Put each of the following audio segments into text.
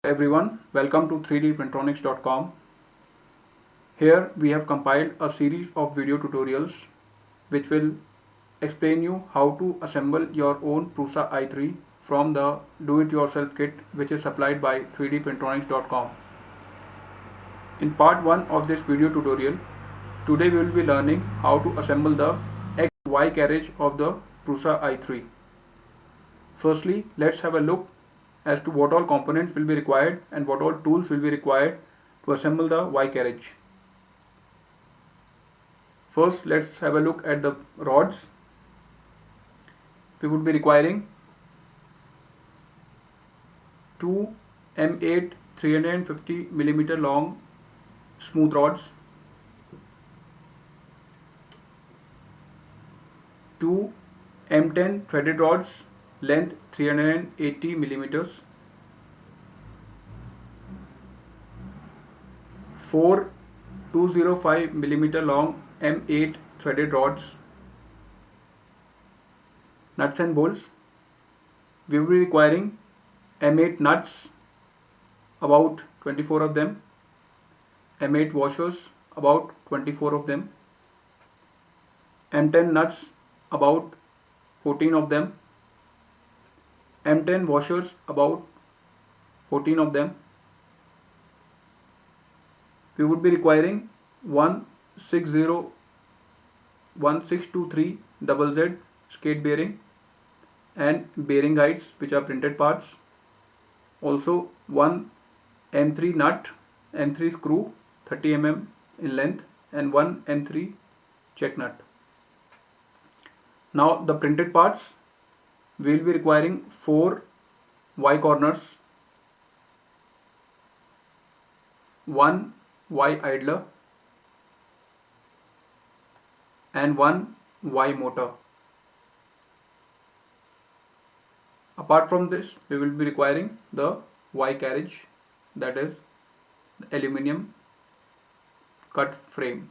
Everyone, welcome to 3dprintronics.com. Here we have compiled a series of video tutorials which will explain you how to assemble your own Prusa i3 from the do-it-yourself kit which is supplied by 3dprintronics.com. In part 1 of this video tutorial, today we will be learning how to assemble the XY carriage of the Prusa i3. Firstly, let's have a look as to what all components will be required and what all tools will be required to assemble the Y carriage. First, let's have a look at the rods. We would be requiring two M8 350 mm long smooth rods, two M10 threaded rods length 380 mm, four 205 mm long M8 threaded rods, nuts and bolts. We will be requiring M8 nuts, about 24 of them, M8 washers, about 24 of them, M10 nuts, about 14 of them, M10 washers, about 14 of them. We would be requiring 1623 double Z skate bearing and bearing guides which are printed parts. Also one M3 nut, M3 screw 30 mm in length and one M3 check nut. Now the printed parts, we will be requiring 4 Y corners, 1 Y idler and 1 Y motor. Apart from this, we will be requiring the Y carriage, that is the aluminium cut frame.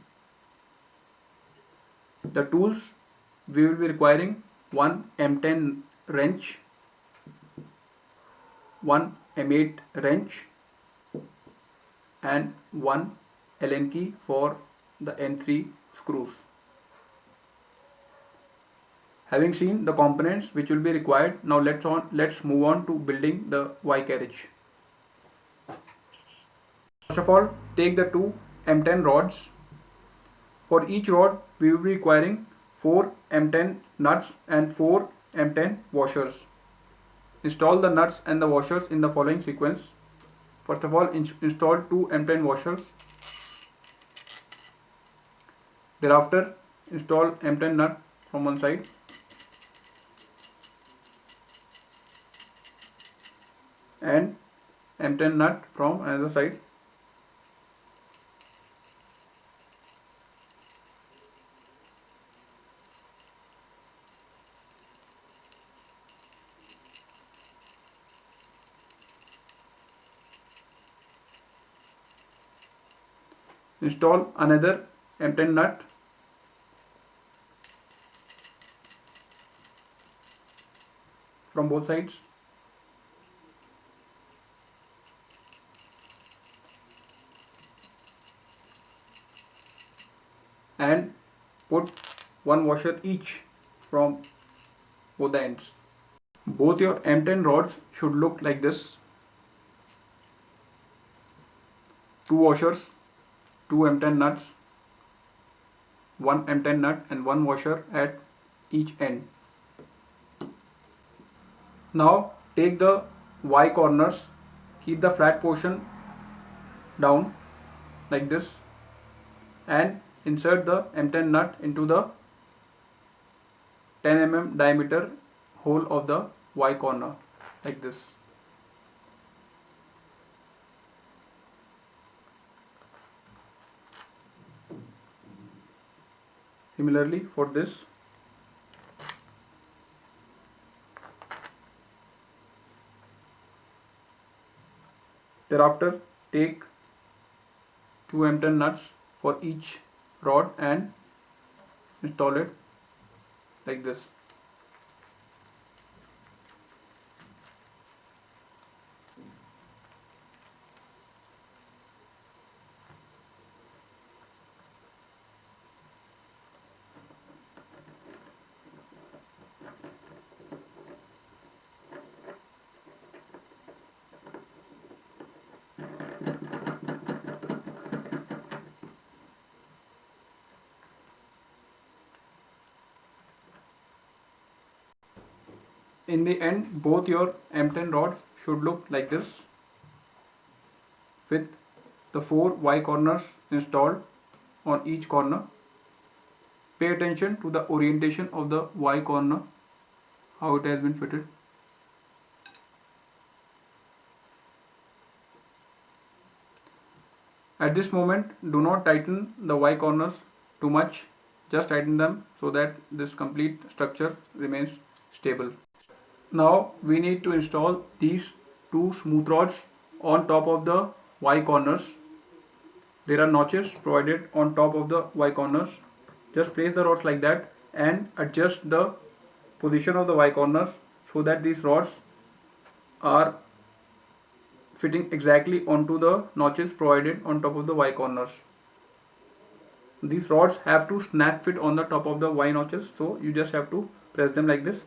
The tools, we will be requiring one M10 wrench, one M8 wrench and one Allen key for the M3 screws. Having seen the components which will be required, now let's move on to building the Y carriage. First of all, take the two M10 rods. For each rod, we will be requiring 4 M10 nuts and 4 M10 washers. Install the nuts and the washers in the following sequence. First of all, install 2 M10 washers. Thereafter, install M10 nut from one side. And M10 nut from another side. Install another M10 nut from both sides. And put one washer each from both the ends. Both your M10 rods should look like this. 2 washers, 2 M10 nuts, 1 M10 nut and 1 washer at each end. Now take the Y corners, keep the flat portion down like this and insert the M10 nut into the 10 mm diameter hole of the Y corner like this. Similarly for this. Thereafter, take 2 M10 nuts for each rod and install it like this. In the end, both your M10 rods should look like this, with the 4 Y corners installed on each corner. Pay attention to the orientation of the Y corner, how it has been fitted. At this moment, do not tighten the Y corners too much, just tighten them so that this complete structure remains stable. Now we need to install these two smooth rods on top of the Y corners. There are notches provided on top of the Y corners. Just place the rods like that and adjust the position of the Y corners so that these rods are fitting exactly onto the notches provided on top of the Y corners. These rods have to snap fit on the top of the Y notches, so you just have to press them like this.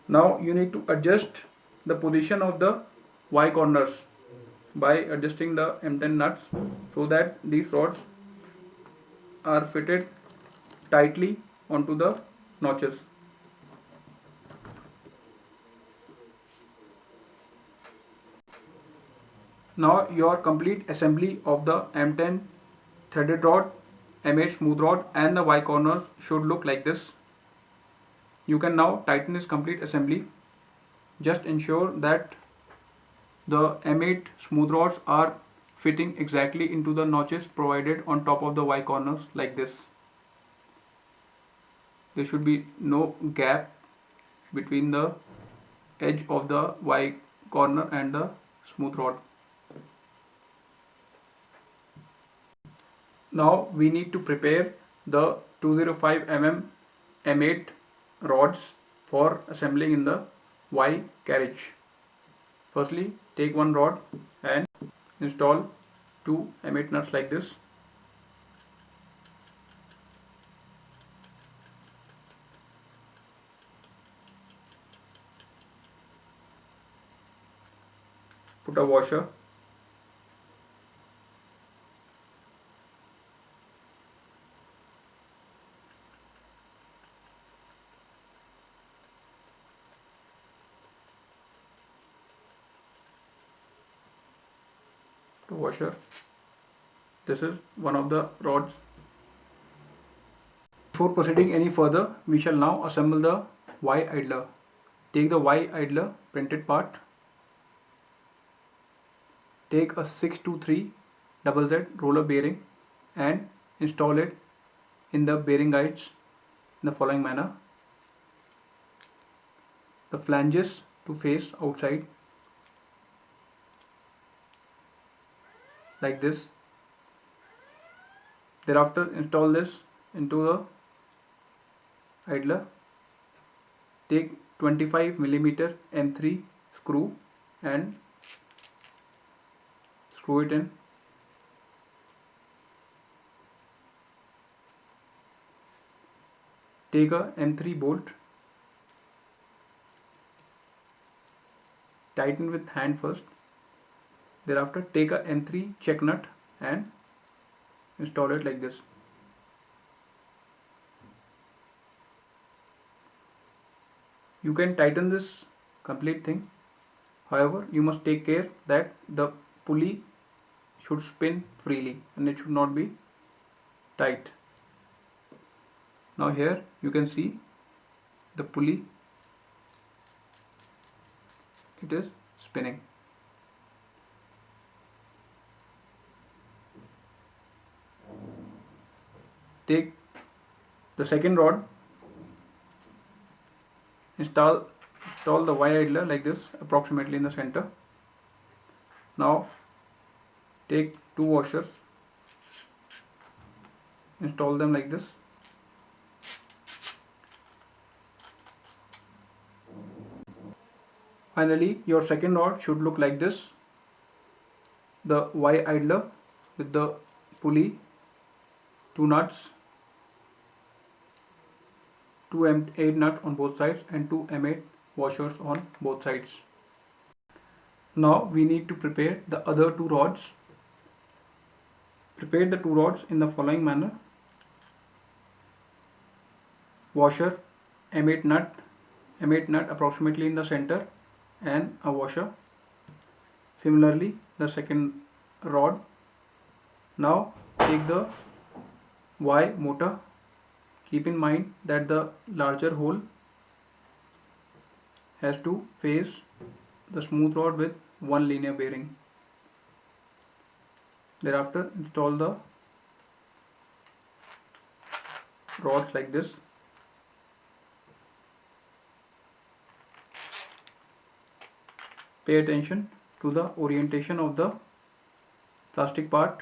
Now you need to adjust the position of the Y corners by adjusting the M10 nuts so that these rods are fitted tightly onto the notches. Now your complete assembly of the M10 threaded rod, M8 smooth rod and the Y corners should look like this. You can now tighten this complete assembly. Just ensure that the M8 smooth rods are fitting exactly into the notches provided on top of the Y corners like this. There should be no gap between the edge of the Y corner and the smooth rod. Now we need to prepare the 205 mm M8 rods for assembling in the Y carriage. Firstly, take one rod and install two M8 nuts like this. Put a washer. Washer. This is one of the rods. Before proceeding any further, we shall now assemble the Y idler. Take the Y idler printed part. Take a 623 ZZ roller bearing and install it in the bearing guides in the following manner. The flanges to face outside like this. Thereafter install this into the idler. Take 25 mm M3 screw and screw it in. Take a M3 bolt, tighten with hand first. Thereafter take a M3 check nut and install it like this. You can tighten this complete thing. However, you must take care that the pulley should spin freely and it should not be tight. Now here you can see the pulley, it is spinning. Take the second rod, install the Y idler like this, approximately in the center. Now take two washers, install them like this. Finally, your second rod should look like this. The Y idler with the pulley, two nuts, two M8 nut on both sides and two M8 washers on both sides. Now we need to prepare the other two rods. Prepare the two rods in the following manner. Washer, M8 nut approximately in the center, and a washer. Similarly the second rod. Now take the Y motor. Keep in mind that the larger hole has to face the smooth rod with one linear bearing. Thereafter install the rods like this. Pay attention to the orientation of the plastic part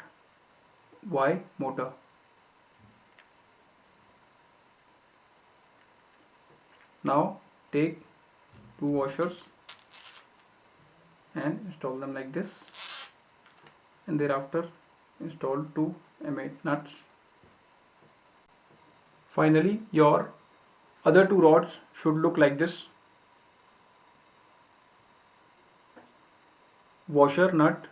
Y motor. Now take two washers and install them like this, and thereafter install two M8 nuts. Finally your other two rods should look like this. Washer nut,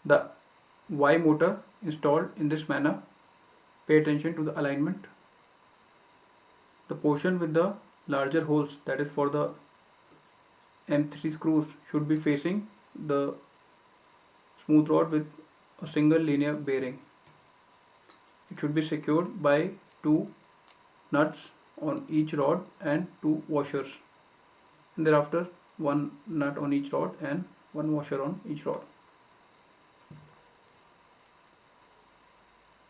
the Y motor installed in this manner. Pay attention to the alignment. The portion with the larger holes, that is for the M3 screws, should be facing the smooth rod with a single linear bearing. It should be secured by two nuts on each rod and two washers, and thereafter one nut on each rod and one washer on each rod.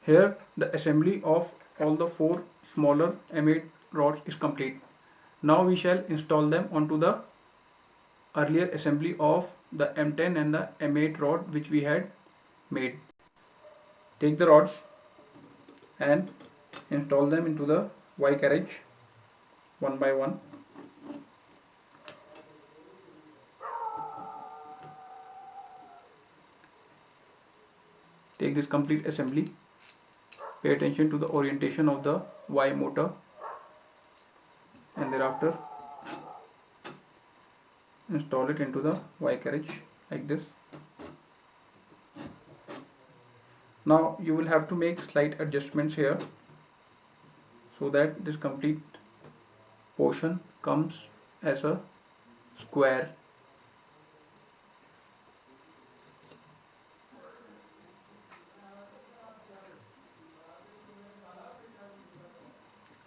Here the assembly of all the four smaller M8 rods is complete. Now we shall install them onto the earlier assembly of the M10 and the M8 rod which we had made. Take the rods and install them into the Y carriage one by one. Take this complete assembly. Pay attention to the orientation of the Y motor, and thereafter install it into the Y carriage like this. Now you will have to make slight adjustments here so that this complete portion comes as a square.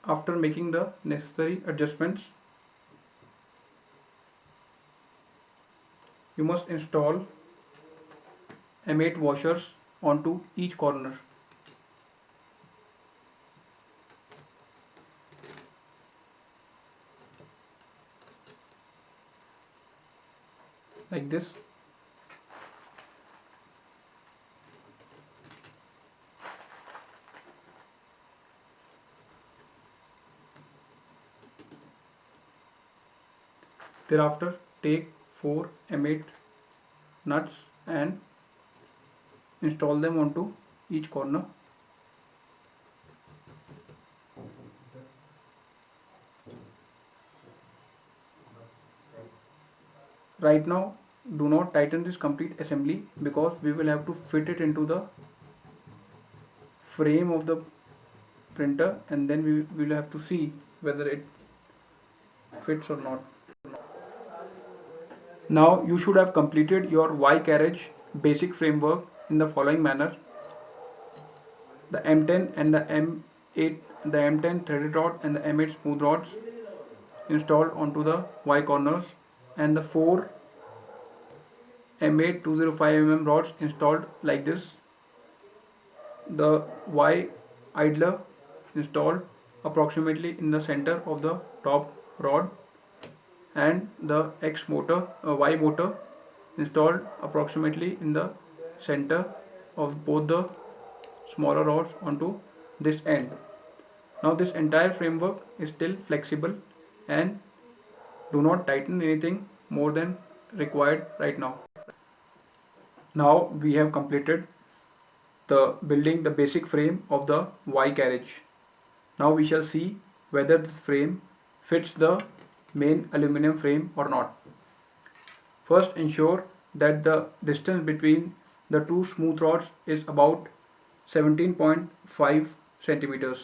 After making the necessary adjustments, you must install M8 washers onto each corner. Like this. Thereafter take 4 M8 nuts and install them onto each corner. Right now do not tighten this complete assembly because we will have to fit it into the frame of the printer, and then we will have to see whether it fits or not. Now you should have completed your Y carriage basic framework in the following manner. The M10 and the M10 threaded rod and the M8 smooth rods installed onto the Y corners, and the 4 M8 205mm rods installed like this. The Y idler installed approximately in the center of the top rod, and the Y motor installed approximately in the center of both the smaller rods onto this end. Now this entire framework is still flexible, and do not tighten anything more than required right now. Now we have completed building the basic frame of the Y carriage. Now we shall see whether this frame fits the main aluminum frame or not. First, ensure that the distance between the two smooth rods is about 17.5 centimeters.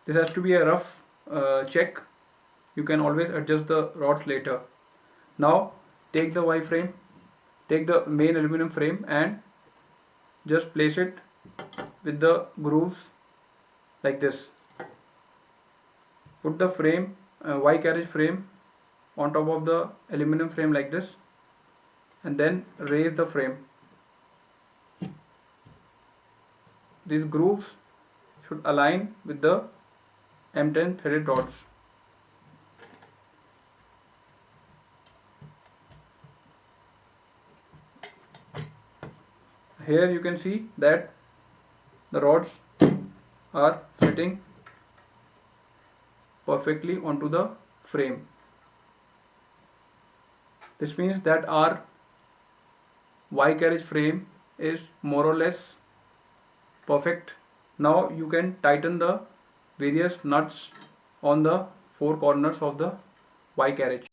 This has to be a rough check. You can always adjust the rods later. Now take the Y frame, take the main aluminum frame and just place it with the grooves like this. Put the frame, Y carriage frame on top of the aluminum frame like this, and then raise the frame. These grooves should align with the M10 threaded rods. Here you can see that the rods are fitting perfectly onto the frame. This means that our Y carriage frame is more or less perfect. Now you can tighten the various nuts on the four corners of the Y carriage.